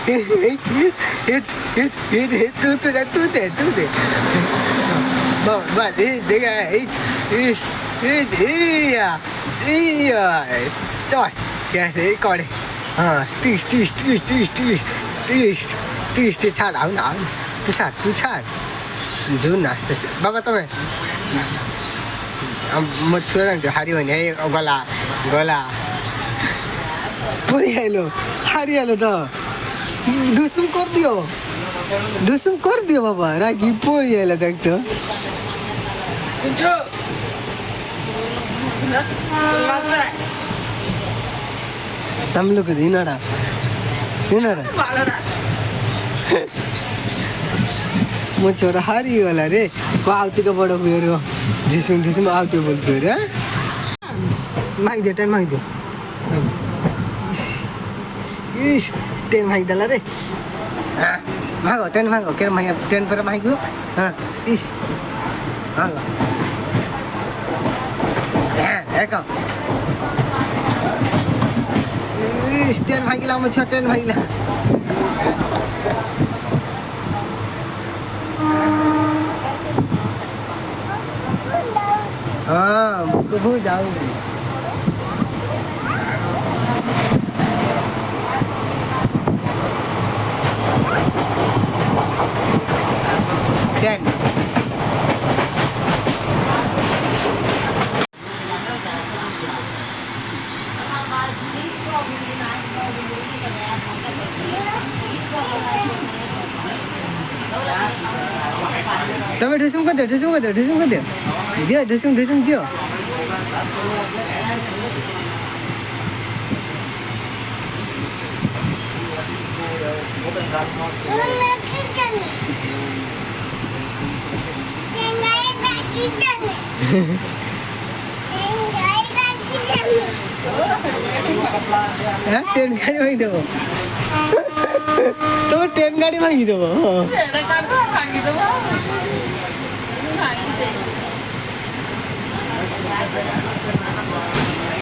तू दे बस देखा चल क्या रे कौड़े हाँ 30 छाड़ आओ ना तू छाड़ जो नाचते बाबा तुम्हें म छोरा हारी भने गला पडिहाल्यो हारिहाल्यो त दुसुम गरिदियो बाबा राखी पडिहाल्यो त एक त तमिलको हिँडा म छोरा हारियो होला रे आउतीको बडो गयो झिसुम आउती बोल्थ्यो अरे मागिदियो टेन मागिदियो इस टेन मागिदिएला रे मागो टेन मागो के माग टेन पर माग्यो इस मागो एक इस टेन मागिला म छ टेन मागिला हाँ मुझको जाऊंगी टेन तपाईँ ढुसुम कति दियो ढुसुम दियो ट्रेन गाडी मागिदेव तपाईँ ट्रेन गाडी मागिदेव